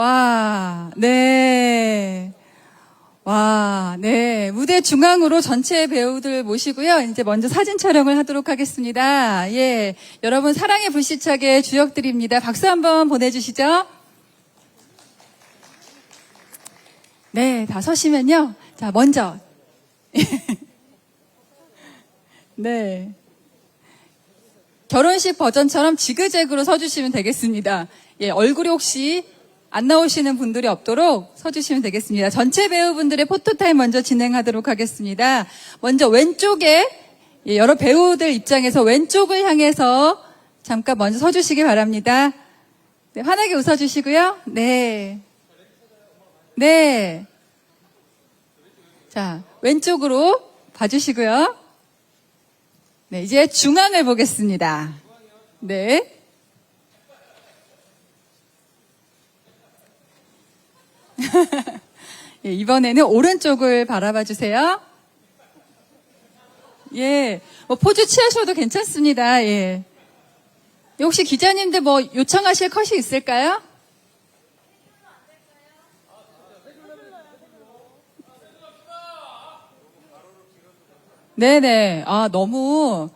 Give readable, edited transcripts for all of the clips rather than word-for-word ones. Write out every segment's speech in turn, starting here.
와, 네. 와, 네. 무대 중앙으로 전체 배우들 모시고요. 이제 먼저 사진 촬영을 하도록 하겠습니다. 예. 여러분 사랑의 불시착의 주역들입니다. 박수 한번 보내주시죠. 네. 다 서시면요. 자, 먼저. 네. 결혼식 버전처럼 지그재그로 서주시면 되겠습니다. 예. 얼굴이 혹시 안 나오시는 분들이 없도록 서주시면 되겠습니다. 전체 배우분들의 포토타임 먼저 진행하도록 하겠습니다. 먼저 왼쪽에 여러 배우들 입장에서 왼쪽을 향해서 잠깐 먼저 서주시기 바랍니다. 네, 환하게 웃어주시고요. 네. 네. 자, 왼쪽으로 봐주시고요. 네, 이제 중앙을 보겠습니다. 네. 예, 이번에는 오른쪽을 바라봐 주세요. 예, 뭐 포즈 취하셔도 괜찮습니다. 예. 혹시 기자님들 뭐 요청하실 컷이 있을까요? 네네. 아, 너무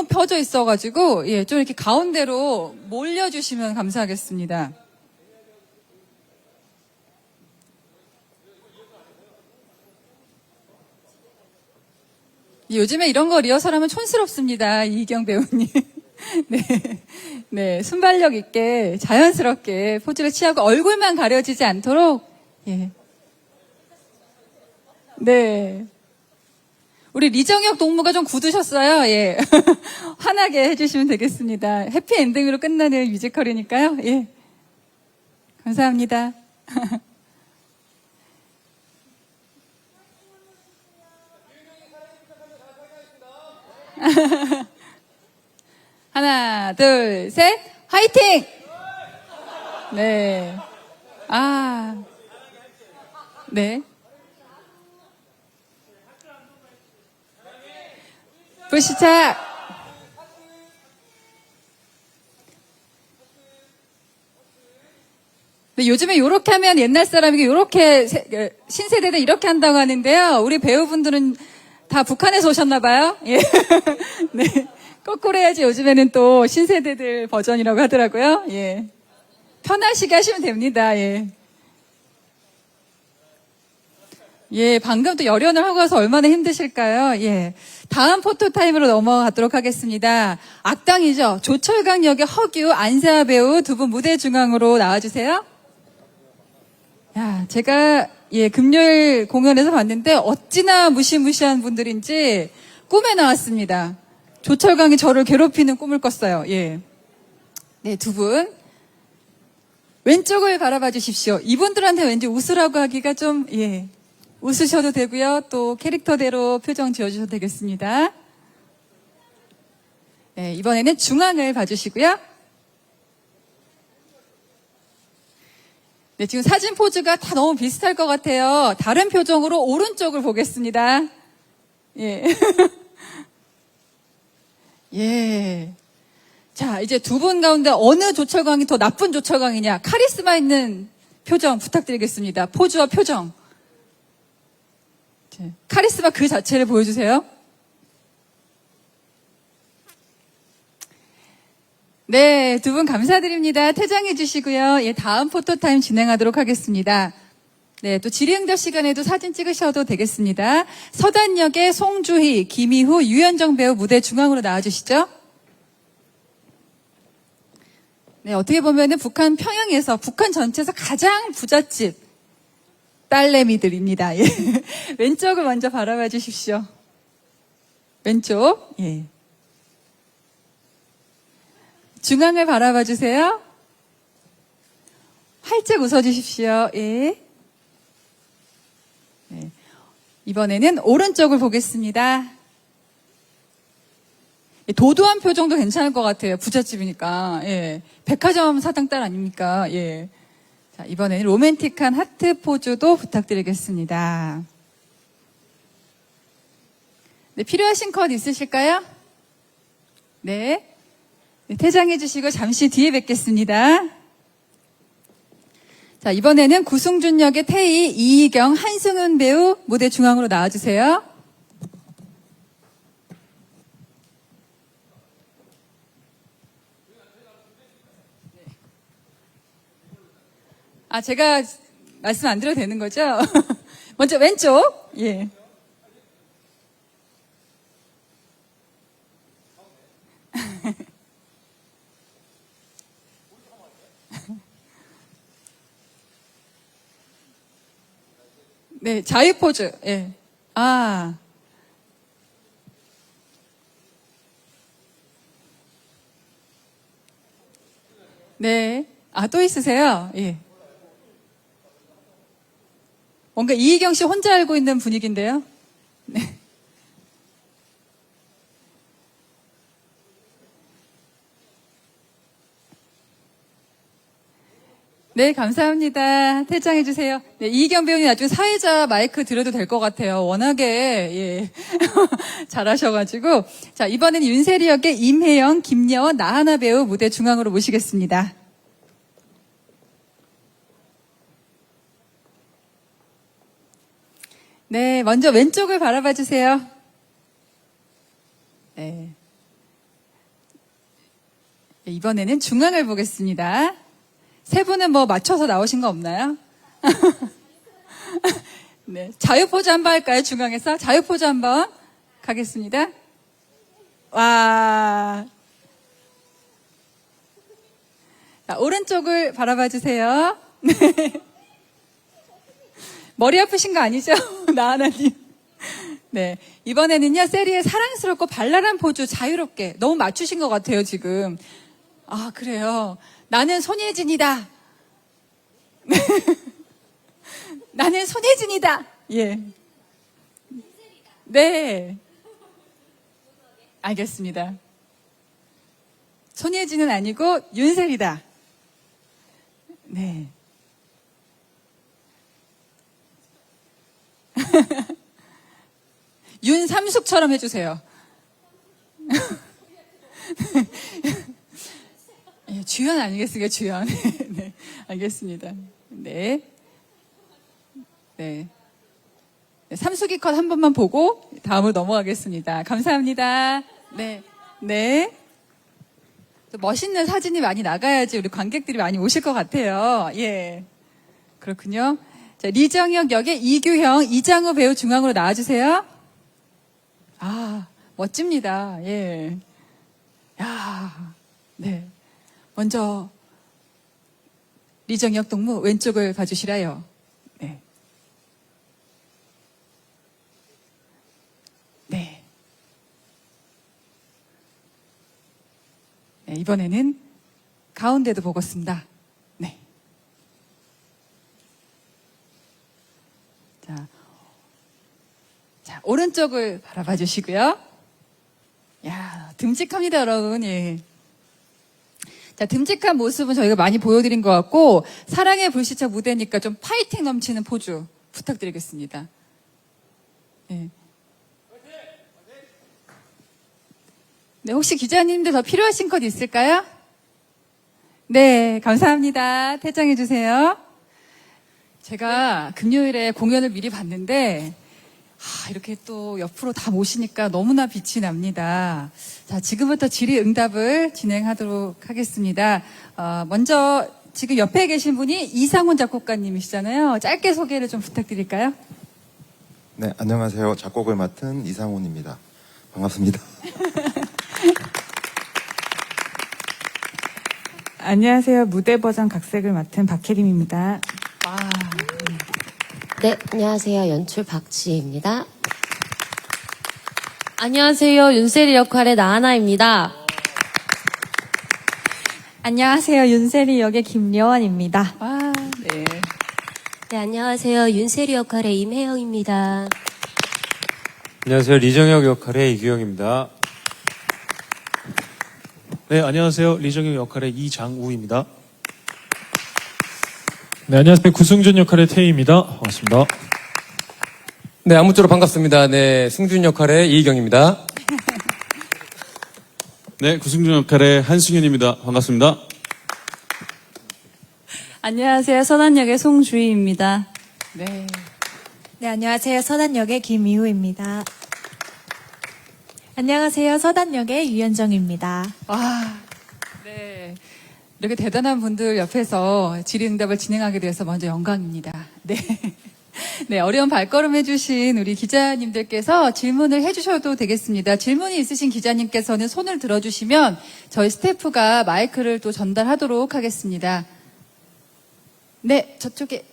펴져 있어가지고, 예, 좀 이렇게 가운데로 몰려주시면 감사하겠습니다. 요즘에 이런 거 리허설하면 촌스럽습니다. 이희경 배우님. 네. 네. 순발력 있게 자연스럽게 포즈를 취하고 얼굴만 가려지지 않도록, 예. 네. 우리 리정혁 동무가 좀 굳으셨어요. 예. 환하게 해주시면 되겠습니다. 해피엔딩으로 끝나는 뮤지컬이니까요. 예. 감사합니다. 하나, 둘, 셋, 화이팅! 네. 아, 네. 불시착! 네, 요즘에 요렇게 하면 옛날 사람이 요렇게, 신세대는 이렇게 한다고 하는데요. 우리 배우분들은 다 북한에서 오셨나봐요. 예. 네. 거꾸로 해야지 요즘에는 또 신세대들 버전이라고 하더라고요. 예. 편하시게 하시면 됩니다. 예. 예, 방금 또 열연을 하고 와서 얼마나 힘드실까요? 예. 다음 포토타임으로 넘어가도록 하겠습니다. 악당이죠. 조철강 역의 허규, 안세아 배우 두 분 무대 중앙으로 나와주세요. 야, 제가, 예, 금요일 공연에서 봤는데 어찌나 무시무시한 분들인지 꿈에 나왔습니다. 조철강이 저를 괴롭히는 꿈을 꿨어요. 예. 네, 두 분. 왼쪽을 바라봐 주십시오. 이분들한테 왠지 웃으라고 하기가 좀, 예. 웃으셔도 되고요. 또 캐릭터대로 표정 지어주셔도 되겠습니다. 네, 이번에는 중앙을 봐주시고요. 네, 지금 사진 포즈가 다 너무 비슷할 것 같아요. 다른 표정으로 오른쪽을 보겠습니다. 예. 예. 자, 이제 두 분 가운데 어느 조철광이 더 나쁜 조철광이냐. 카리스마 있는 표정 부탁드리겠습니다. 포즈와 표정. 카리스마 그 자체를 보여주세요. 네, 두 분 감사드립니다. 퇴장해 주시고요. 예, 다음 포토타임 진행하도록 하겠습니다. 네, 또 질의응답 시간에도 사진 찍으셔도 되겠습니다. 서단역의 송주희, 김희후, 유현정 배우 무대 중앙으로 나와주시죠. 네, 어떻게 보면은 북한 평양에서, 북한 전체에서 가장 부잣집 딸내미들입니다. 예. 왼쪽을 먼저 바라봐 주십시오. 왼쪽, 예. 중앙을 바라봐 주세요. 활짝 웃어 주십시오. 예. 네. 이번에는 오른쪽을 보겠습니다. 도도한 표정도 괜찮을 것 같아요. 부잣집이니까. 예. 백화점 사장 딸 아닙니까? 예. 자, 이번에는 로맨틱한 하트 포즈도 부탁드리겠습니다. 네, 필요하신 컷 있으실까요? 네. 네, 퇴장해 주시고 잠시 뒤에 뵙겠습니다. 자, 이번에는 구승준 역의 태희, 이희경, 한승은 배우 무대 중앙으로 나와주세요. 아, 제가 말씀 안 드려도 되는 거죠? 먼저 왼쪽. 예. 네, 자유 포즈. 예. 아. 네. 아, 또 있으세요? 예. 뭔가 이희경 씨 혼자 알고 있는 분위기인데요? 네. 네, 감사합니다. 퇴장해주세요. 네, 이희경 배우님 나중에 사회자 마이크 드려도 될 것 같아요. 워낙에, 예. 잘하셔가지고. 자, 이번에는 윤세리 역의 임혜영, 김여원, 나하나 배우 무대 중앙으로 모시겠습니다. 네, 먼저 왼쪽을 바라봐 주세요. 네. 이번에는 중앙을 보겠습니다. 세 분은 뭐 맞춰서 나오신 거 없나요? 네. 자유포즈 한번 할까요? 중앙에서? 자유포즈 한번 가겠습니다. 와. 자, 오른쪽을 바라봐 주세요. 네. 머리 아프신 거 아니죠? 나하나님. 네. 이번에는요, 세리의 사랑스럽고 발랄한 포즈 자유롭게 너무 맞추신 것 같아요, 지금. 아, 그래요. 나는 손예진이다. 나는 손예진이다. 예. 네. 알겠습니다. 손예진은 아니고 윤세리다. 네. 윤삼숙처럼 해주세요. 예, 주연 아니겠습니까? 주연. 네, 알겠습니다. 네. 네. 삼숙이 컷 한 번만 보고 다음으로 넘어가겠습니다. 감사합니다. 네. 네. 또 멋있는 사진이 많이 나가야지 우리 관객들이 많이 오실 것 같아요. 예. 그렇군요. 자, 리정혁 역의 이규형, 이장우 배우 중앙으로 나와주세요. 아, 멋집니다. 예. 야, 네. 먼저 리정혁 동무 왼쪽을 봐주시라요. 네. 네. 네, 이번에는 가운데도 보겠습니다. 네. 자, 오른쪽을 바라봐 주시고요. 야, 듬직합니다, 여러분. 예. 자, 듬직한 모습은 저희가 많이 보여드린 것 같고, 사랑의 불시착 무대니까 좀 파이팅 넘치는 포즈 부탁드리겠습니다. 예. 네, 혹시 기자님들 더 필요하신 것 있을까요? 네, 감사합니다. 퇴장해 주세요. 제가 금요일에 공연을 미리 봤는데, 이렇게 또 옆으로 다 모시니까 너무나 빛이 납니다. 자, 지금부터 질의응답을 진행하도록 하겠습니다. 먼저 지금 옆에 계신 분이 이상훈 작곡가님이시잖아요. 짧게 소개를 좀 부탁드릴까요? 네, 안녕하세요. 작곡을 맡은 이상훈입니다. 반갑습니다. 안녕하세요. 무대 버전 각색을 맡은 박혜림입니다. 와, 네, 안녕하세요. 연출 박지혜입니다. 안녕하세요. 윤세리 역할의 나하나입니다. 안녕하세요. 윤세리 역의 김여원입니다. 와, 네. 네, 안녕하세요. 윤세리 역할의 임혜영입니다. 안녕하세요. 리정혁 역할의 이규영입니다. 네, 안녕하세요. 리정혁 역할의 이장우입니다. 네, 안녕하세요. 구승준 역할의 태희입니다. 반갑습니다. 네, 아무쪼록 반갑습니다. 네, 승준 역할의 이희경입니다. 네, 구승준 역할의 한승현입니다. 반갑습니다. 안녕하세요. 선한역의 송주희입니다. 네. 네, 안녕하세요. 선한역의 김이후입니다. 안녕하세요. 서단역의 유현정입니다. 와, 네. 이렇게 대단한 분들 옆에서 질의응답을 진행하게 돼서 먼저 영광입니다. 네. 네, 어려운 발걸음 해주신 우리 기자님들께서 질문을 해주셔도 되겠습니다. 질문이 있으신 기자님께서는 손을 들어주시면 저희 스태프가 마이크를 또 전달하도록 하겠습니다. 네, 저쪽에.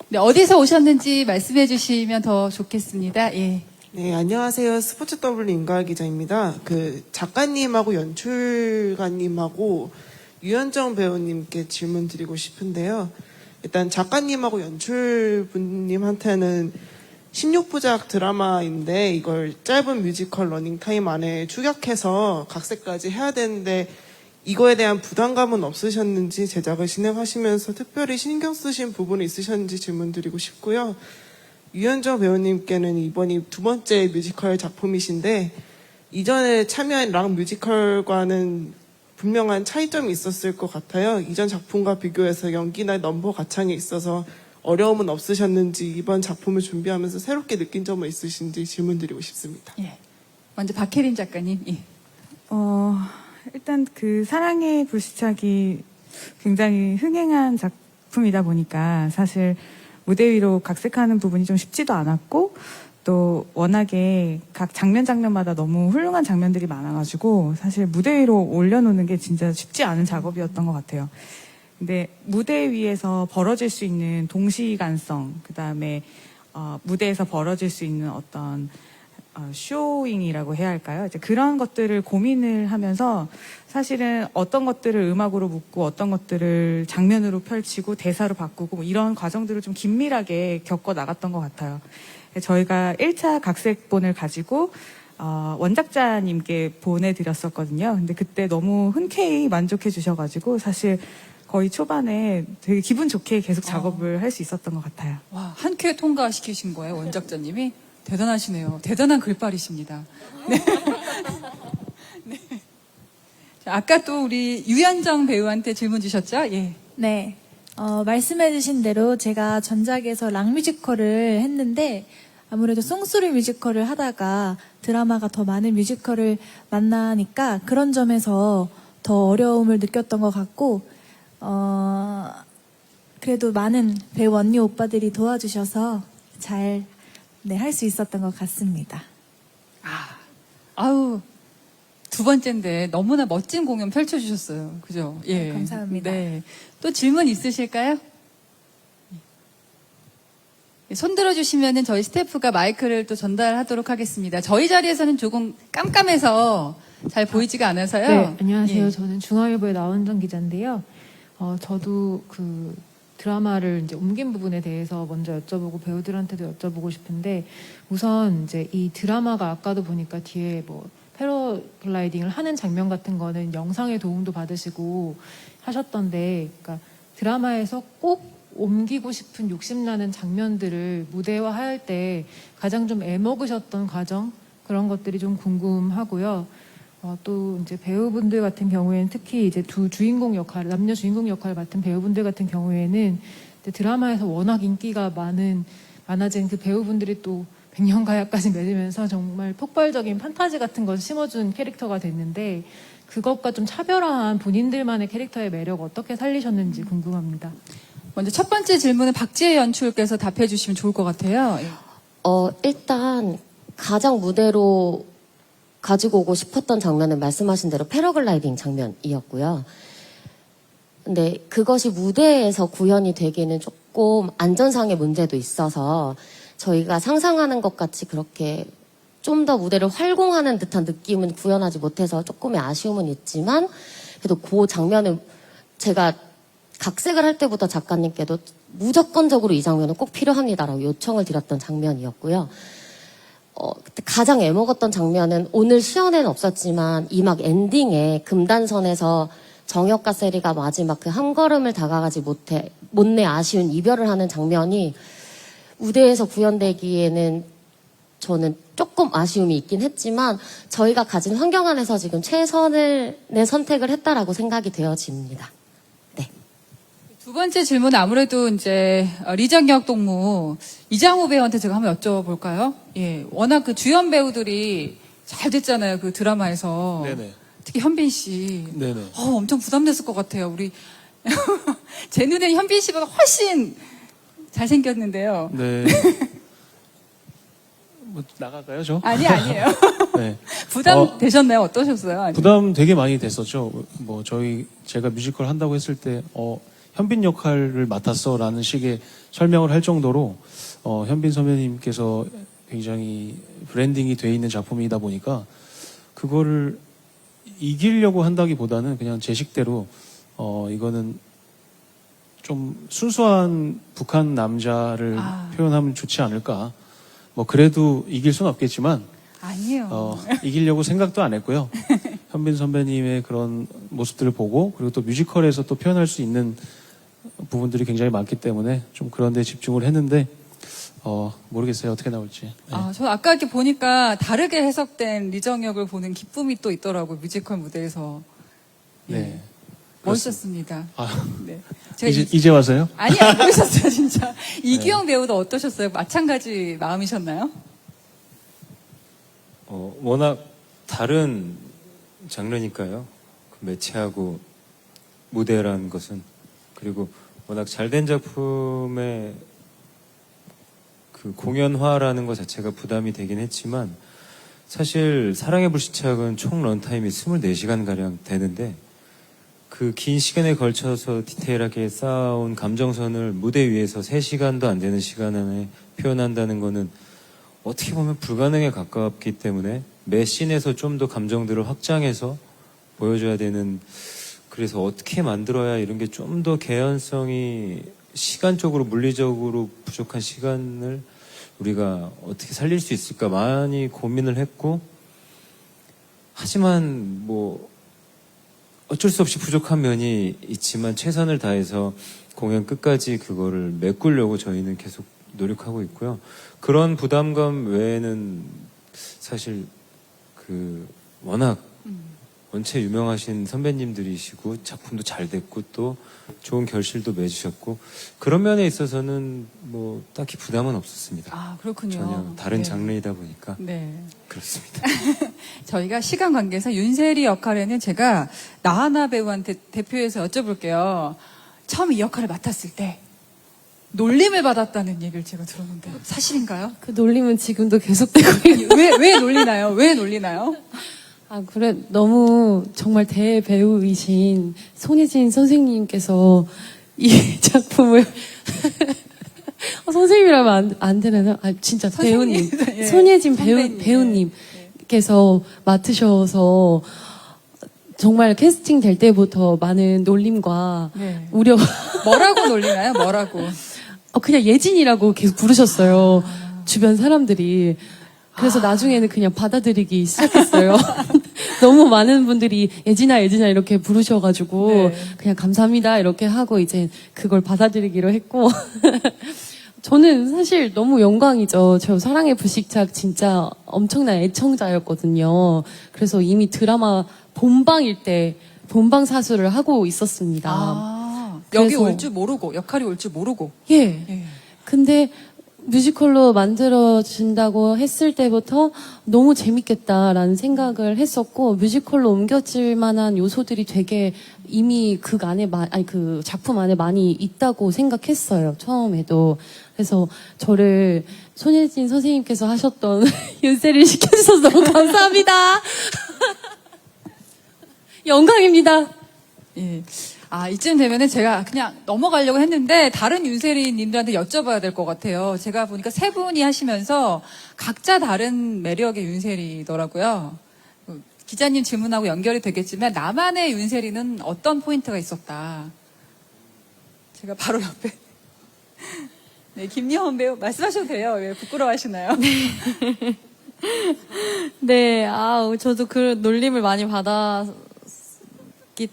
네, 어디서 오셨는지 말씀해 주시면 더 좋겠습니다. 예. 네, 안녕하세요. 스포츠 W 임가을 기자입니다. 작가님하고 연출가님하고 유현정 배우님께 질문 드리고 싶은데요. 일단 작가님하고 연출분님한테는 16부작 드라마인데 이걸 짧은 뮤지컬 러닝타임 안에 축약해서 각색까지 해야 되는데 이거에 대한 부담감은 없으셨는지 제작을 진행하시면서 특별히 신경 쓰신 부분이 있으셨는지 질문드리고 싶고요. 유현정 배우님께는 이번이 두 번째 뮤지컬 작품이신데 이전에 참여한 락 뮤지컬과는 분명한 차이점이 있었을 것 같아요. 이전 작품과 비교해서 연기나 넘버 가창에 있어서 어려움은 없으셨는지 이번 작품을 준비하면서 새롭게 느낀 점은 있으신지 질문드리고 싶습니다. 예. 먼저 박혜린 작가님. 예. 일단 사랑의 불시착이 굉장히 흥행한 작품이다 보니까 사실 무대 위로 각색하는 부분이 좀 쉽지도 않았고 또 워낙에 각 장면마다 너무 훌륭한 장면들이 많아가지고 사실 무대 위로 올려놓는 게 진짜 쉽지 않은 작업이었던 것 같아요. 근데 무대 위에서 벌어질 수 있는 동시간성, 그 다음에 무대에서 벌어질 수 있는 어떤 쇼잉이라고 해야 할까요? 이제 그런 것들을 고민을 하면서 사실은 어떤 것들을 음악으로 묻고 어떤 것들을 장면으로 펼치고 대사로 바꾸고 뭐 이런 과정들을 좀 긴밀하게 겪어 나갔던 것 같아요. 저희가 1차 각색본을 가지고 원작자님께 보내드렸었거든요. 근데 그때 너무 흔쾌히 만족해 주셔가지고 사실 거의 초반에 되게 기분 좋게 계속 작업을 할 수 있었던 것 같아요. 와, 한 큐에 통과시키신 거예요, 원작자님이? 대단하시네요. 대단한 글빨이십니다. 네. 네. 자, 아까 또 우리 유현정 배우한테 질문 주셨죠? 예. 네. 말씀해주신 대로 제가 전작에서 락 뮤지컬을 했는데 아무래도 송소리 뮤지컬을 하다가 드라마가 더 많은 뮤지컬을 만나니까 그런 점에서 더 어려움을 느꼈던 것 같고, 그래도 많은 배우 언니 오빠들이 도와주셔서 잘 할 수 있었던 것 같습니다. 아우, 두 번째인데 너무나 멋진 공연 펼쳐주셨어요. 그죠? 예. 감사합니다. 네. 또 질문 있으실까요? 손 들어주시면은 저희 스태프가 마이크를 또 전달하도록 하겠습니다. 저희 자리에서는 조금 깜깜해서 잘 보이지가 않아서요. 네, 안녕하세요. 예. 저는 중앙일보의 나원정 기자인데요. 저도 드라마를 이제 옮긴 부분에 대해서 먼저 여쭤보고 배우들한테도 여쭤보고 싶은데 우선 이제 이 드라마가 아까도 보니까 뒤에 뭐 패러글라이딩을 하는 장면 같은 거는 영상의 도움도 받으시고 하셨던데, 그러니까 드라마에서 꼭 옮기고 싶은 욕심나는 장면들을 무대화할 때 가장 좀 애먹으셨던 과정, 그런 것들이 좀 궁금하고요. 또 이제 배우분들 같은 경우에는 특히 이제 두 주인공 역할, 남녀 주인공 역할을 맡은 배우분들 같은 경우에는 드라마에서 워낙 인기가 많아진 그 배우분들이 또 백년가야까지 맺으면서 정말 폭발적인 판타지 같은 걸 심어준 캐릭터가 됐는데 그것과 좀 차별화한 본인들만의 캐릭터의 매력 어떻게 살리셨는지 궁금합니다. 먼저 첫 번째 질문은 박지혜 연출께서 답해 주시면 좋을 것 같아요. 예. 일단 가장 무대로 가지고 오고 싶었던 장면은 말씀하신 대로 패러글라이딩 장면이었고요. 근데 그것이 무대에서 구현이 되기는 조금 안전상의 문제도 있어서 저희가 상상하는 것 같이 그렇게 좀 더 무대를 활공하는 듯한 느낌은 구현하지 못해서 조금의 아쉬움은 있지만 그래도 그 장면을 제가 각색을 할 때부터 작가님께도 무조건적으로 이 장면은 꼭 필요합니다라고 요청을 드렸던 장면이었고요. 그때 가장 애먹었던 장면은 오늘 시연에는 없었지만 이 막 엔딩에 금단선에서 정혁과 세리가 마지막 그 한 걸음을 다가가지 못내 아쉬운 이별을 하는 장면이 무대에서 구현되기에는 저는 조금 아쉬움이 있긴 했지만 저희가 가진 환경 안에서 지금 최선의 선택을 했다라고 생각이 되어집니다. 네. 두 번째 질문 아무래도 이제 리정혁 동무 이장우 배우한테 제가 한번 여쭤볼까요? 예, 워낙 그 주연 배우들이 잘 됐잖아요, 그 드라마에서. 네네. 특히 현빈 씨. 네네. 엄청 부담됐을 것 같아요. 우리 제 눈엔 현빈 씨보다 훨씬 잘생겼는데요. 네. 뭐 나갈까요, 저? 아니에요. 네. 부담 되셨나요? 어떠셨어요? 아니. 부담 되게 많이 됐었죠. 뭐 제가 뮤지컬 한다고 했을 때 현빈 역할을 맡았어라는 식의 설명을 할 정도로 현빈 선배님께서 굉장히 브랜딩이 돼 있는 작품이다 보니까 그거를 이기려고 한다기보다는 그냥 제 식대로 이거는 좀 순수한 북한 남자를 표현하면 좋지 않을까. 뭐 그래도 이길 순 없겠지만 아니에요. 이기려고 생각도 안 했고요. 현빈 선배님의 그런 모습들을 보고 그리고 또 뮤지컬에서 또 표현할 수 있는 부분들이 굉장히 많기 때문에 좀 그런 데 집중을 했는데 모르겠어요. 어떻게 나올지. 네. 저 아까 이렇게 보니까 다르게 해석된 리정혁을 보는 기쁨이 또 있더라고요. 뮤지컬 무대에서. 예. 네. 멋있었습니다. 네. 이제 와서요? 아니, 안 보셨어요, 진짜. 이규영 배우도 어떠셨어요? 마찬가지 마음이셨나요? 워낙 다른 장르니까요. 그 매체하고 무대라는 것은. 그리고 워낙 잘된 작품의 그 공연화라는 것 자체가 부담이 되긴 했지만 사실 사랑의 불시착은 총 런타임이 24시간가량 되는데 그 긴 시간에 걸쳐서 디테일하게 쌓아온 감정선을 무대 위에서 3시간도 안 되는 시간 안에 표현한다는 거는 어떻게 보면 불가능에 가깝기 때문에 매 씬에서 좀 더 감정들을 확장해서 보여줘야 되는 그래서 어떻게 만들어야 이런 게 좀 더 개연성이 시간적으로 물리적으로 부족한 시간을 우리가 어떻게 살릴 수 있을까 많이 고민을 했고 하지만 뭐 어쩔 수 없이 부족한 면이 있지만 최선을 다해서 공연 끝까지 그거를 메꾸려고 저희는 계속 노력하고 있고요. 그런 부담감 외에는 사실 그 워낙 원체 유명하신 선배님들이시고 작품도 잘 됐고 또 좋은 결실도 맺으셨고 그런 면에 있어서는 뭐 딱히 부담은 없었습니다. 그렇군요. 전혀 다른 네. 장르이다 보니까 네. 그렇습니다. 저희가 시간 관계상 윤세리 역할에는 제가 나하나 배우한테 대표해서 여쭤볼게요. 처음 이 역할을 맡았을 때 놀림을 받았다는 얘기를 제가 들었는데 사실인가요? 그 놀림은 지금도 계속되고 있는. 왜 놀리나요? 왜 놀리나요? 그래, 너무 정말 대배우이신 손예진 선생님께서 이 작품을, 선생님이라면 안 되나요? 진짜 배우님. 예, 손예진 선배님. 배우님께서 맡으셔서 정말 캐스팅 될 때부터 많은 놀림과 네. 우려. 뭐라고 놀리나요? 뭐라고? 그냥 예진이라고 계속 부르셨어요. 주변 사람들이. 그래서 나중에는 그냥 받아들이기 시작했어요. 너무 많은 분들이 예진아 이렇게 부르셔가지고 네. 그냥 감사합니다 이렇게 하고 이제 그걸 받아들이기로 했고 저는 사실 너무 영광이죠. 저 사랑의 불식착 진짜 엄청난 애청자였거든요. 그래서 이미 드라마 본방일 때 본방 사수를 하고 있었습니다. 여기 그래서- 올 줄 모르고 역할이 올 줄 모르고. 예. 예. 근데 뮤지컬로 만들어진다고 했을 때부터 너무 재밌겠다라는 생각을 했었고 뮤지컬로 옮겨질 만한 요소들이 되게 이미 그 작품 안에 많이 있다고 생각했어요. 처음에도. 그래서 저를 손예진 선생님께서 하셨던 윤세를 시켜주셔서 너무 감사합니다. 영광입니다. 예. 이쯤 되면은 제가 그냥 넘어가려고 했는데 다른 윤세리 님들한테 여쭤봐야 될 것 같아요. 제가 보니까 세 분이 하시면서 각자 다른 매력의 윤세리더라고요. 기자님 질문하고 연결이 되겠지만 나만의 윤세리는 어떤 포인트가 있었다. 제가 바로 옆에. 네, 김여원 배우 말씀하셔도 돼요. 왜 부끄러워하시나요? 네, 저도 그 놀림을 많이 받았기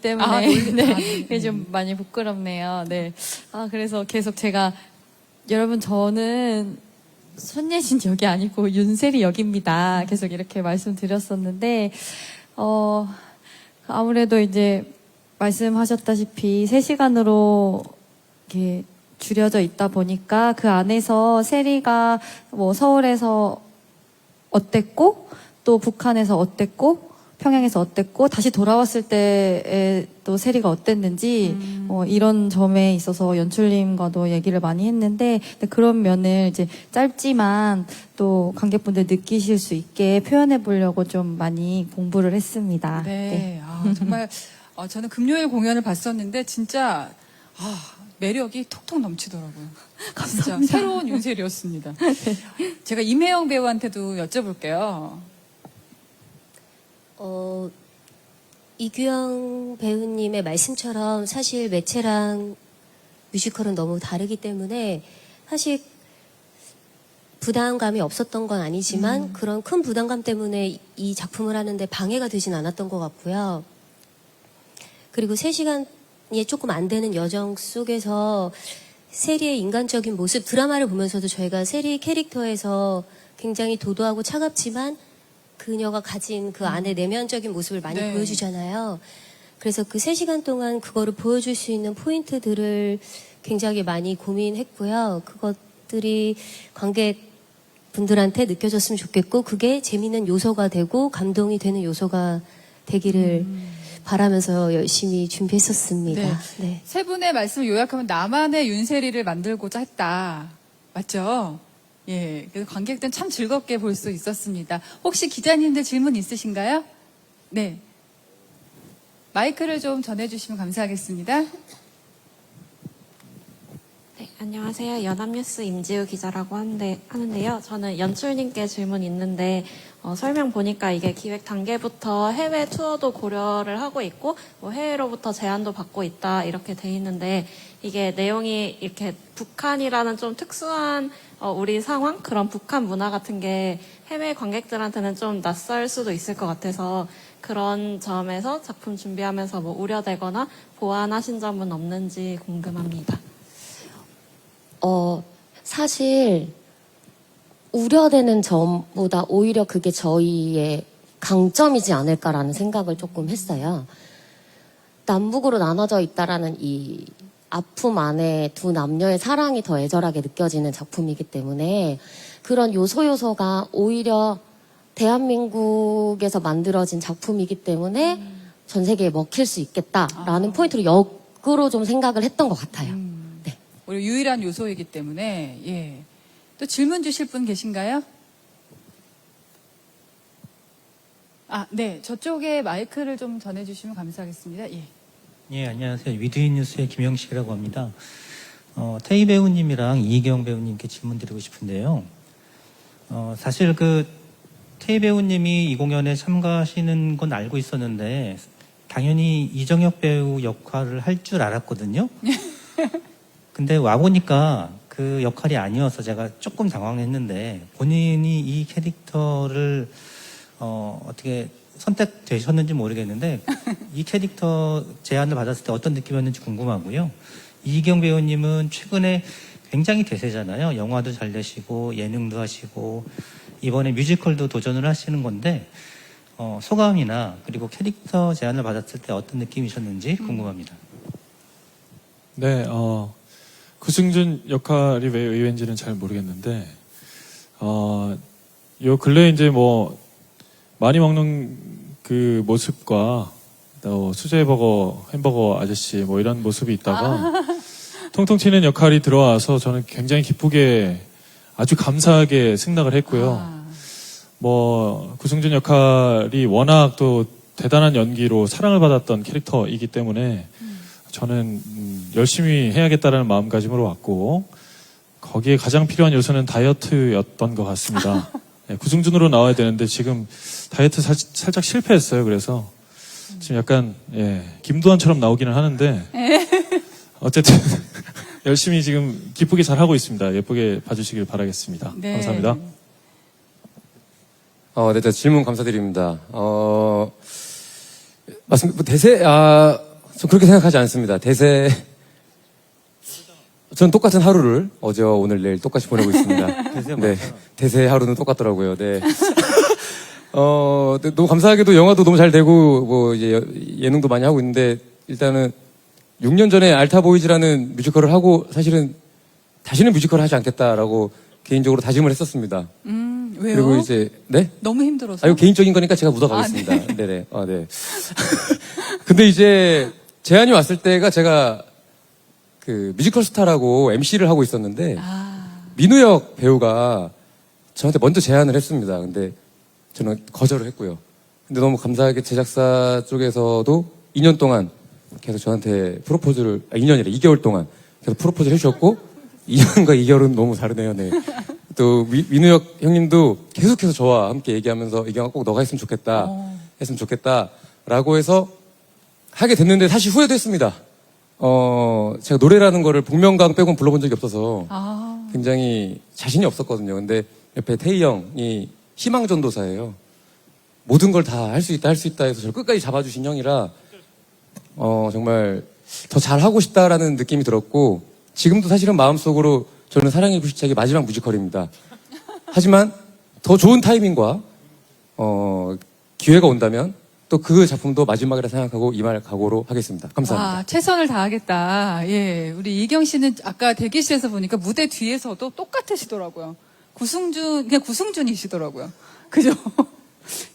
때문에 그게 좀 많이 부끄럽네요. 네. 그래서 계속 제가 여러분 저는 손예진 역이 아니고 윤세리 역입니다. 계속 이렇게 말씀드렸었는데, 아무래도 이제 말씀하셨다시피 3시간으로 이렇게 줄여져 있다 보니까 그 안에서 세리가 뭐 서울에서 어땠고, 또 북한에서 어땠고, 평양에서 어땠고, 다시 돌아왔을 때에 또 세리가 어땠는지, 이런 점에 있어서 연출님과도 얘기를 많이 했는데, 근데 그런 면을 이제 짧지만 또 관객분들 느끼실 수 있게 표현해 보려고 좀 많이 공부를 했습니다. 네. 아, 정말 저는 금요일 공연을 봤었는데 진짜 매력이 톡톡 넘치더라고요. 진짜 새로운 윤세리였습니다. 제가 임혜영 배우한테도 여쭤볼게요. 이규영 배우님의 말씀처럼 사실 매체랑 뮤지컬은 너무 다르기 때문에 사실 부담감이 없었던 건 아니지만 그런 큰 부담감 때문에 이 작품을 하는데 방해가 되진 않았던 것 같고요. 그리고 3시간이 조금 안 되는 여정 속에서 세리의 인간적인 모습, 드라마를 보면서도 저희가 세리 캐릭터에서 굉장히 도도하고 차갑지만 그녀가 가진 그 안에 내면적인 모습을 많이 네. 보여주잖아요. 그래서 그 3시간 동안 그거를 보여줄 수 있는 포인트들을 굉장히 많이 고민했고요. 그것들이 관객분들한테 느껴졌으면 좋겠고 그게 재미있는 요소가 되고 감동이 되는 요소가 되기를 바라면서 열심히 준비했었습니다. 네. 네. 세 분의 말씀을 요약하면 나만의 윤세리를 만들고자 했다. 맞죠? 예. 그래서 관객들은 참 즐겁게 볼 수 있었습니다. 혹시 기자님들 질문 있으신가요? 네. 마이크를 좀 전해주시면 감사하겠습니다. 네, 안녕하세요. 연합뉴스 임지우 기자라고 하는데요. 저는 연출님께 질문 있는데 설명 보니까 이게 기획 단계부터 해외 투어도 고려를 하고 있고 뭐 해외로부터 제안도 받고 있다 이렇게 돼 있는데 이게 내용이 이렇게 북한이라는 좀 특수한 우리 상황 그런 북한 문화 같은 게 해외 관객들한테는 좀 낯설 수도 있을 것 같아서 그런 점에서 작품 준비하면서 뭐 우려되거나 보완하신 점은 없는지 궁금합니다. 사실 우려되는 점보다 오히려 그게 저희의 강점이지 않을까라는 생각을 조금 했어요. 남북으로 나눠져 있다라는 이 아픔 안에 두 남녀의 사랑이 더 애절하게 느껴지는 작품이기 때문에 그런 요소가 오히려 대한민국에서 만들어진 작품이기 때문에 전 세계에 먹힐 수 있겠다라는 포인트로 역으로 좀 생각을 했던 것 같아요. 네. 우리 유일한 요소이기 때문에 예. 또 질문 주실 분 계신가요? 네. 저쪽에 마이크를 좀 전해주시면 감사하겠습니다. 예. 예, 안녕하세요. 위드인 뉴스의 김영식이라고 합니다. 태희 배우님이랑 이희경 배우님께 질문 드리고 싶은데요. 사실 태희 배우님이 이 공연에 참가하시는 건 알고 있었는데, 당연히 이정혁 배우 역할을 할 줄 알았거든요. 근데 와보니까 그 역할이 아니어서 제가 조금 당황했는데, 본인이 이 캐릭터를, 어떻게 선택되셨는지 모르겠는데 이 캐릭터 제안을 받았을 때 어떤 느낌이었는지 궁금하고요. 이희경 배우님은 최근에 굉장히 대세잖아요. 영화도 잘 내시고 예능도 하시고 이번에 뮤지컬도 도전을 하시는 건데 소감이나 그리고 캐릭터 제안을 받았을 때 어떤 느낌이셨는지 궁금합니다. 네, 구승준 역할이 왜 의외인지는 잘 모르겠는데 요 근래 이제 많이 먹는 그 모습과 또 수제버거, 햄버거 아저씨 이런 모습이 있다가 통통 튀는 역할이 들어와서 저는 굉장히 기쁘게 아주 감사하게 생각을 했고요. 구승준 역할이 워낙 또 대단한 연기로 사랑을 받았던 캐릭터이기 때문에 저는 열심히 해야겠다라는 마음가짐으로 왔고 거기에 가장 필요한 요소는 다이어트였던 것 같습니다. 네, 구승준으로 나와야 되는데 지금 다이어트 살짝 실패했어요. 그래서 지금 약간 김도환처럼 나오기는 하는데 어쨌든 열심히 지금 기쁘게 잘 하고 있습니다. 예쁘게 봐주시길 바라겠습니다. 네. 감사합니다. 네, 질문 감사드립니다. 맞습니다. 대세, 전 그렇게 생각하지 않습니다. 대세, 저는 똑같은 하루를 어제와 오늘 내일 똑같이 보내고 있습니다. 네, 대세 하루는 똑같더라고요. 네. 네, 너무 감사하게도 영화도 너무 잘 되고 뭐 이제 예능도 많이 하고 있는데 일단은 6년 전에 알타보이즈라는 뮤지컬을 하고 사실은 다시는 뮤지컬을 하지 않겠다라고 개인적으로 다짐을 했었습니다. 왜요? 그리고 이제 네? 너무 힘들어서. 이거 개인적인 거니까 제가 묻어가겠습니다. 네. 네네. 네. 근데 이제 제안이 왔을 때가 제가 그 뮤지컬 스타라고 MC를 하고 있었는데 민우혁 배우가 저한테 먼저 제안을 했습니다. 근데 저는 거절을 했고요. 근데 너무 감사하게 제작사 쪽에서도 2년 동안 계속 저한테 프로포즈를 2년이래 2개월 동안 계속 프로포즈를 해주셨고 2년과 2개월은 너무 다르네요. 네. 또 민우혁 형님도 계속해서 저와 함께 얘기하면서 이경아 꼭 너가 했으면 좋겠다. 했으면 좋겠다라고 해서 하게 됐는데 사실 후회도 했습니다. 제가 노래라는 거를 복면가왕 빼고는 불러본 적이 없어서 굉장히 자신이 없었거든요. 근데 옆에 태희 형이 희망전도사예요. 모든 걸 다 할 수 있다 해서 저를 끝까지 잡아주신 형이라 정말 더 잘하고 싶다라는 느낌이 들었고 지금도 사실은 마음속으로 저는 사랑의 불시착이 마지막 뮤지컬입니다. 하지만 더 좋은 타이밍과 기회가 온다면 또 그 작품도 마지막이라 생각하고 임할 각오로 하겠습니다. 감사합니다. 최선을 다하겠다. 예, 우리 이경 씨는 아까 대기실에서 보니까 무대 뒤에서도 똑같으시더라고요. 그냥 구승준이시더라고요. 그죠?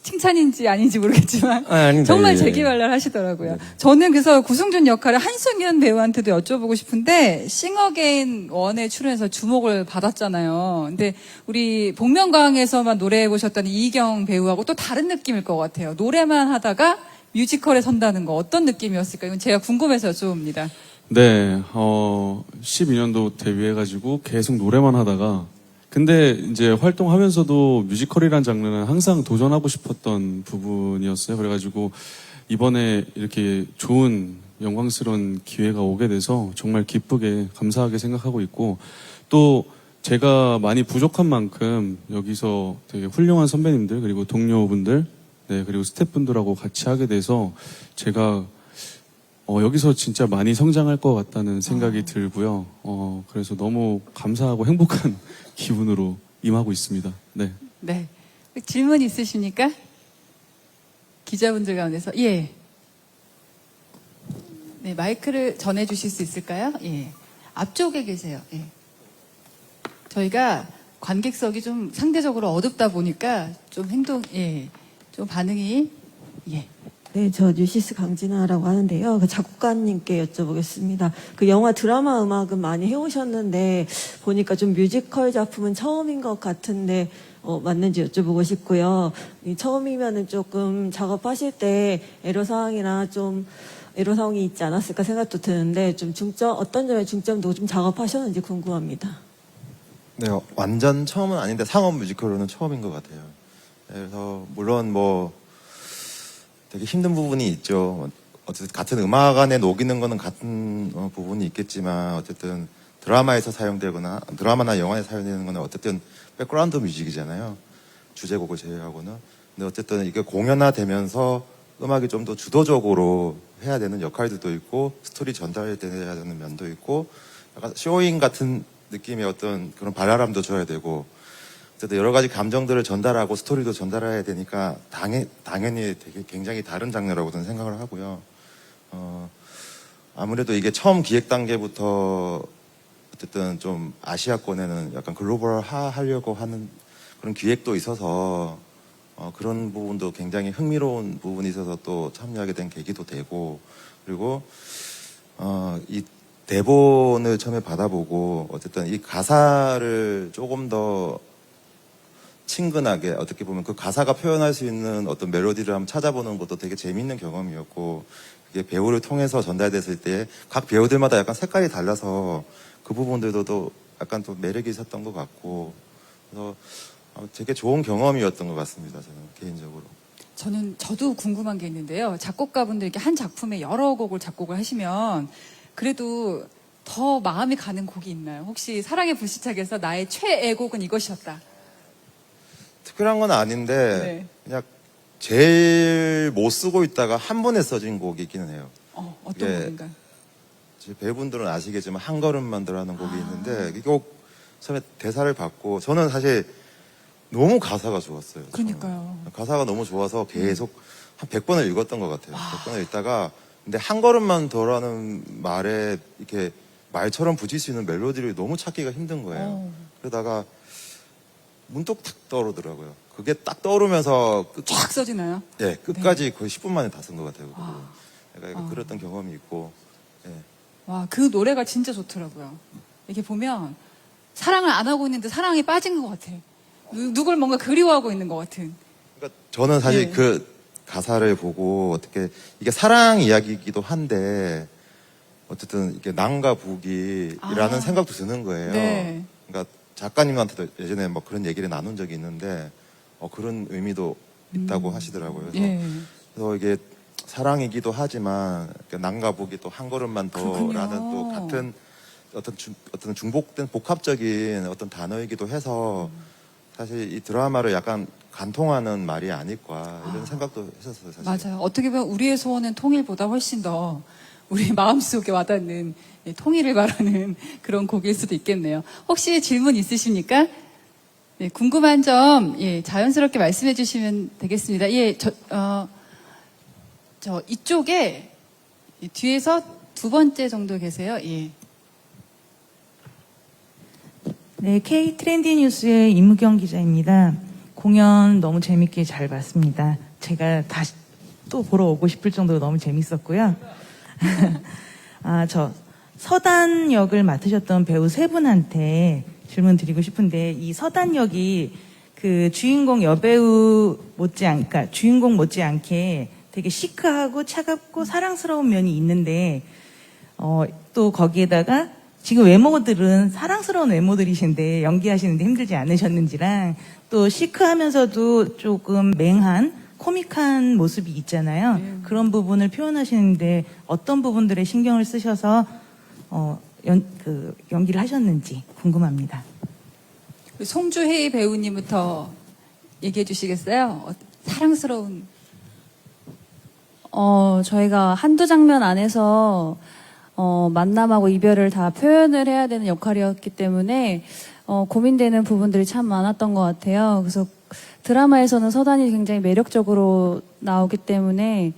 칭찬인지 아닌지 모르겠지만 아닙니다. 정말 예. 재기발랄 하시더라고요. 저는 그래서 구승준 역할을 한승연 배우한테도 여쭤보고 싶은데 싱어게인 1에 출연해서 주목을 받았잖아요. 근데 우리 복면가왕에서만 노래해 보셨던 이경 배우하고 또 다른 느낌일 것 같아요. 노래만 하다가 뮤지컬에 선다는 거 어떤 느낌이었을까요? 이건 제가 궁금해서 여쭤봅니다. 네, 12년도 데뷔해가지고 계속 노래만 하다가 근데 이제 활동하면서도 뮤지컬이란 장르는 항상 도전하고 싶었던 부분이었어요. 그래가지고 이번에 이렇게 좋은 영광스러운 기회가 오게 돼서 정말 기쁘게 감사하게 생각하고 있고 또 제가 많이 부족한 만큼 여기서 되게 훌륭한 선배님들 그리고 동료분들 네, 그리고 스태프분들하고 같이 하게 돼서 제가 여기서 진짜 많이 성장할 것 같다는 생각이 들고요. 그래서 너무 감사하고 행복한 기분으로 임하고 있습니다. 네. 네. 질문 있으십니까? 기자분들 가운데서. 예. 네, 마이크를 전해 주실 수 있을까요? 예. 앞쪽에 계세요. 예. 저희가 관객석이 좀 상대적으로 어둡다 보니까 좀 좀 반응이, 예. 네, 저 뉴시스 강진아라고 하는데요. 그 작곡가님께 여쭤보겠습니다. 그 영화 드라마 음악은 많이 해오셨는데 보니까 좀 뮤지컬 작품은 처음인 것 같은데 맞는지 여쭤보고 싶고요. 처음이면은 조금 작업하실 때 애로사항이나 좀 애로사항이 있지 않았을까 생각도 드는데 좀 어떤 점에 중점도 좀 작업하셨는지 궁금합니다. 네, 완전 처음은 아닌데 상업 뮤지컬로는 처음인 것 같아요. 그래서 물론 뭐 되게 힘든 부분이 있죠. 어쨌든 같은 음악 안에 녹이는 거는 같은 부분이 있겠지만 어쨌든 드라마에서 사용되거나 드라마나 영화에 사용되는 거는 어쨌든 백그라운드 뮤직이잖아요. 주제곡을 제외하고는. 근데 어쨌든 이게 공연화되면서 음악이 좀 더 주도적으로 해야 되는 역할들도 있고 스토리 전달해야 되는 면도 있고 약간 쇼잉 같은 느낌의 어떤 그런 발랄함도 줘야 되고 어쨌든 여러 가지 감정들을 전달하고 스토리도 전달해야 되니까 당연히 되게 굉장히 다른 장르라고 저는 생각을 하고요. 아무래도 이게 처음 기획 단계부터 어쨌든 좀 아시아권에는 약간 글로벌화 하려고 하는 그런 기획도 있어서 그런 부분도 굉장히 흥미로운 부분이 있어서 또 참여하게 된 계기도 되고 그리고 이 대본을 처음에 받아보고 어쨌든 이 가사를 조금 더 친근하게 어떻게 보면 그 가사가 표현할 수 있는 어떤 멜로디를 한번 찾아보는 것도 되게 재밌는 경험이었고 그게 배우를 통해서 전달됐을 때 각 배우들마다 약간 색깔이 달라서 그 부분들도 또 약간 또 매력이 있었던 것 같고 그래서 되게 좋은 경험이었던 것 같습니다. 저는 개인적으로. 저도 궁금한 게 있는데요. 작곡가분들 이렇게 한 작품에 여러 곡을 작곡을 하시면 그래도 더 마음이 가는 곡이 있나요? 혹시 사랑의 불시착에서 나의 최애곡은 이것이었다. 특별한 건 아닌데 네. 그냥 제일 못 쓰고 있다가 한 번에 써진 곡이 있기는 해요. 어떤 곡인가요? 배우분들은 아시겠지만 한 걸음만 더라는 곡이 있는데 이 곡 처음에 대사를 받고 저는 사실 너무 가사가 좋았어요. 그러니까요. 가사가 너무 좋아서 계속 한 100번을 읽었던 것 같아요. 100번을 읽다가 근데 한 걸음만 더라는 말에 이렇게 말처럼 붙일 수 있는 멜로디를 너무 찾기가 힘든 거예요. 그러다가 문득 탁 떠오르더라고요. 그게 딱 떠오르면서 쫙 써지나요? 예, 끝까지 거의 10분 만에 다 쓴 것 같아요. 그러니까 그랬던 경험이 있고. 예. 와, 그 노래가 진짜 좋더라고요. 이렇게 보면 사랑을 안 하고 있는데 사랑에 빠진 것 같아. 누굴 뭔가 그리워하고 있는 것 같은. 그러니까 저는 사실 예. 그 가사를 보고 어떻게 이게 사랑 이야기이기도 한데 어쨌든 이게 남과 북이라는 생각도 드는 거예요. 네. 그러니까 작가님한테도 예전에 뭐 그런 얘기를 나눈 적이 있는데 그런 의미도 있다고 하시더라고요. 그래서, 예. 그래서 이게 사랑이기도 하지만 남과 북이 또 한 걸음만 더라는 또 같은 어떤 중복된 복합적인 어떤 단어이기도 해서 사실 이 드라마를 약간 간통하는 말이 아닐까 이런 생각도 했었어요. 사실. 맞아요. 어떻게 보면 우리의 소원은 통일보다 훨씬 더 우리 마음속에 와닿는 통일을 바라는 그런 곡일 수도 있겠네요. 혹시 질문 있으십니까? 네, 궁금한 점 자연스럽게 말씀해 주시면 되겠습니다. 예, 저 이쪽에 뒤에서 두 번째 정도 계세요. 예. 네, K 트렌디 뉴스의 임무경 기자입니다. 공연 너무 재밌게 잘 봤습니다. 제가 다시 또 보러 오고 싶을 정도로 너무 재밌었고요. 저 서단 역을 맡으셨던 배우 세 분한테 질문 드리고 싶은데 이 서단 역이 그 주인공 여배우 그러니까 주인공 못지않게 되게 시크하고 차갑고 사랑스러운 면이 있는데 또 거기에다가 지금 외모들은 사랑스러운 외모들이신데 연기하시는데 힘들지 않으셨는지랑 또 시크하면서도 조금 맹한 코믹한 모습이 있잖아요. 그런 부분을 표현하시는데 어떤 부분들에 신경을 쓰셔서 연기를 하셨는지 궁금합니다. 송주혜희 배우님부터 얘기해 주시겠어요? 사랑스러운. 저희가 한두 장면 안에서 만남하고 이별을 다 표현을 해야 되는 역할이었기 때문에 고민되는 부분들이 참 많았던 것 같아요. 그래서 드라마에서는 서단이 굉장히 매력적으로 나오기 때문에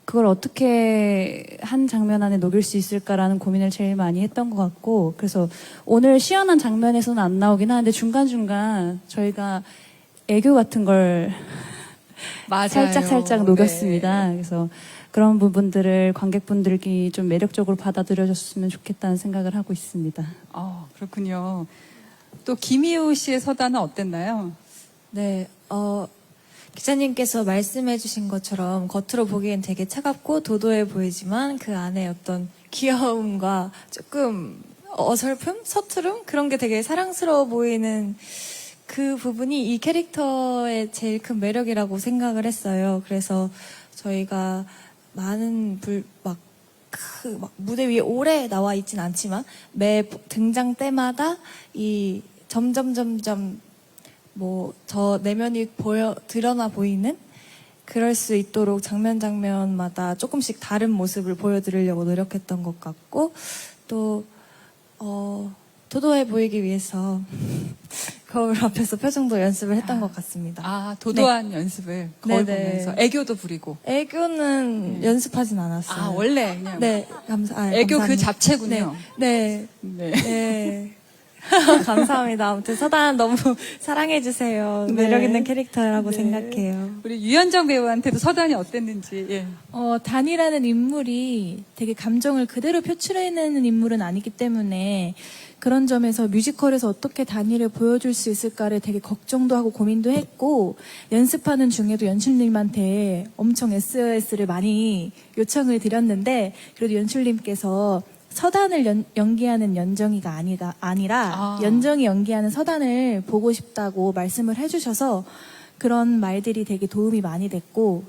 그걸 어떻게 한 장면 안에 녹일 수 있을까라는 고민을 제일 많이 했던 것 같고, 그래서 오늘 시원한 장면에서는 안 나오긴 하는데 중간중간 저희가 애교 같은 걸 맞아요. 살짝 녹였습니다. 네. 그래서 그런 부분들을 관객분들이 좀 매력적으로 받아들여줬으면 좋겠다는 생각을 하고 있습니다. 그렇군요. 또 김희우 씨의 서단은 어땠나요? 네, 기자님께서 말씀해주신 것처럼 겉으로 보기엔 되게 차갑고 도도해 보이지만 그 안에 어떤 귀여움과 조금 어설픔, 서투름 그런 게 되게 사랑스러워 보이는 그 부분이 이 캐릭터의 제일 큰 매력이라고 생각을 했어요. 그래서 저희가 많은 무대 위에 오래 나와 있진 않지만 매 등장 때마다 이 점점 저 내면이 드러나 보이는 그럴 수 있도록 장면마다 조금씩 다른 모습을 보여드리려고 노력했던 것 같고 또 도도해 보이기 위해서 거울 앞에서 표정도 연습을 했던 것 같습니다. 도도한 연습을 거울 보면서 애교도 부리고. 애교는 연습하진 않았어요. 원래 그냥. 네, 애교 감사합니다. 그 잡채군요. 네. 감사합니다. 아무튼 서단 너무 사랑해주세요. 네. 매력 있는 캐릭터라고 생각해요. 우리 유현정 배우한테도 서단이 어땠는지. 예. 단이라는 인물이 되게 감정을 그대로 표출해내는 인물은 아니기 때문에 그런 점에서 뮤지컬에서 어떻게 단이를 보여줄 수 있을까를 되게 걱정도 하고 고민도 했고 연습하는 중에도 연출님한테 엄청 SOS를 많이 요청을 드렸는데 그래도 연출님께서 서단을 연기하는 연정이가 아니라 연정이 연기하는 서단을 보고 싶다고 말씀을 해주셔서 그런 말들이 되게 도움이 많이 됐고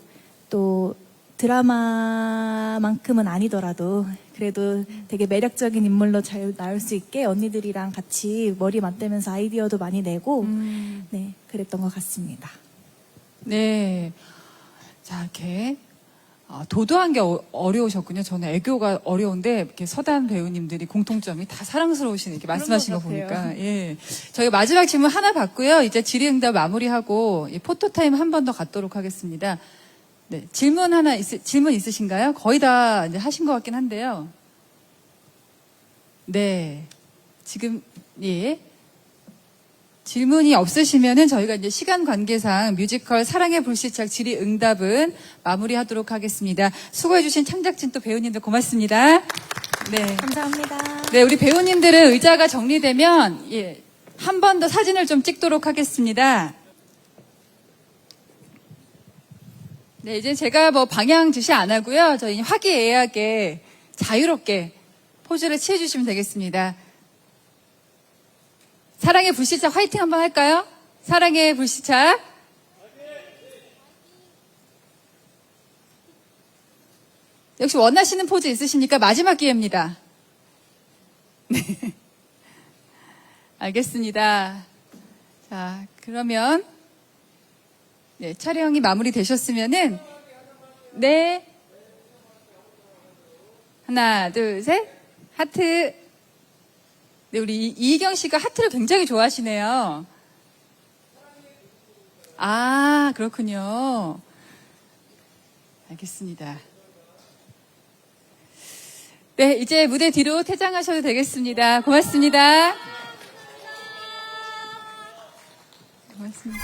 또 드라마만큼은 아니더라도 그래도 되게 매력적인 인물로 잘 나올 수 있게 언니들이랑 같이 머리 맞대면서 아이디어도 많이 내고 네 그랬던 것 같습니다. 네. 자, 이렇게 도도한 게 어려우셨군요. 저는 애교가 어려운데 이렇게 서단 배우님들이 공통점이 다 사랑스러우시네 이렇게 말씀하신 거 것 같아요. 보니까 예. 저희가 마지막 질문 하나 받고요. 이제 질의응답 마무리하고 이 포토타임 한 번 더 갖도록 하겠습니다. 네, 질문 있으신가요? 거의 다 이제 하신 것 같긴 한데요. 네, 지금 예. 질문이 없으시면은 저희가 이제 시간 관계상 뮤지컬 사랑의 불시착 질의응답은 마무리하도록 하겠습니다. 수고해주신 창작진 또 배우님들 고맙습니다. 네, 감사합니다. 네, 우리 배우님들은 의자가 정리되면 예, 한 번 더 사진을 좀 찍도록 하겠습니다. 네, 이제 제가 뭐 방향 지시 안 하고요. 저희 화기애애하게 자유롭게 포즈를 취해주시면 되겠습니다. 사랑의 불시착 화이팅 한번 할까요? 사랑의 불시착. 역시 원하시는 포즈 있으십니까? 마지막 기회입니다. 네. 알겠습니다. 자, 그러면 네, 촬영이 마무리되셨으면은 네. 하나, 둘, 셋. 하트. 네, 우리 이희경 씨가 하트를 굉장히 좋아하시네요. 아, 그렇군요. 알겠습니다. 네, 이제 무대 뒤로 퇴장하셔도 되겠습니다. 고맙습니다. 고맙습니다.